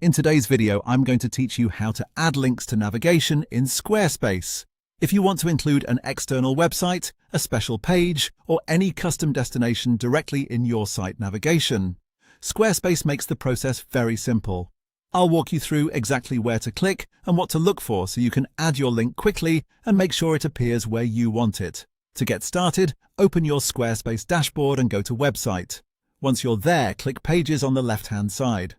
In today's video, I'm going to teach you how to add links to navigation in Squarespace. If you want to include an external website, a special page, or any custom destination directly in your site navigation, Squarespace makes the process very simple. I'll walk you through exactly where to click and what to look for so you can add your link quickly and make sure it appears where you want it. To get started, open your Squarespace dashboard and go to Website. Once you're there, click Pages on the left-hand side.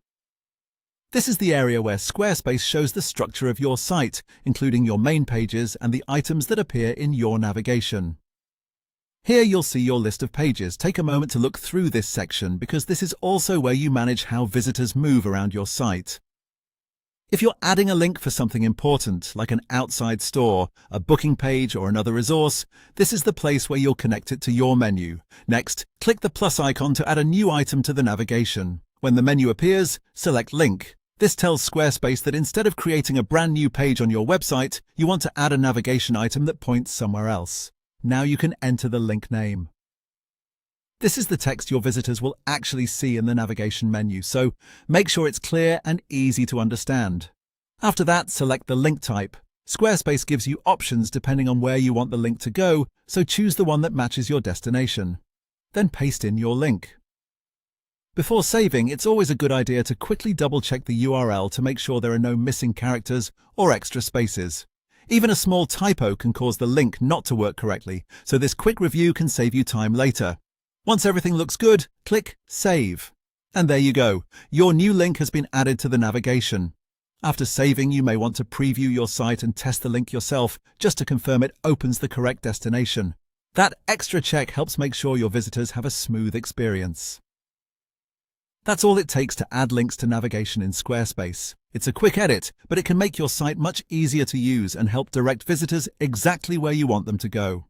This is the area where Squarespace shows the structure of your site, including your main pages and the items that appear in your navigation. Here you'll see your list of pages. Take a moment to look through this section because this is also where you manage how visitors move around your site. If you're adding a link for something important, like an outside store, a booking page, or another resource, this is the place where you'll connect it to your menu. Next, click the plus icon to add a new item to the navigation. When the menu appears, select Link. This tells Squarespace that instead of creating a brand new page on your website, you want to add a navigation item that points somewhere else. Now you can enter the link name. This is the text your visitors will actually see in the navigation menu, so make sure it's clear and easy to understand. After that, select the link type. Squarespace gives you options depending on where you want the link to go, so choose the one that matches your destination. Then paste in your link. Before saving, it's always a good idea to quickly double-check the URL to make sure there are no missing characters or extra spaces. Even a small typo can cause the link not to work correctly, so this quick review can save you time later. Once everything looks good, click Save. And there you go. Your new link has been added to the navigation. After saving, you may want to preview your site and test the link yourself just to confirm it opens the correct destination. That extra check helps make sure your visitors have a smooth experience. That's all it takes to add links to navigation in Squarespace. It's a quick edit, but it can make your site much easier to use and help direct visitors exactly where you want them to go.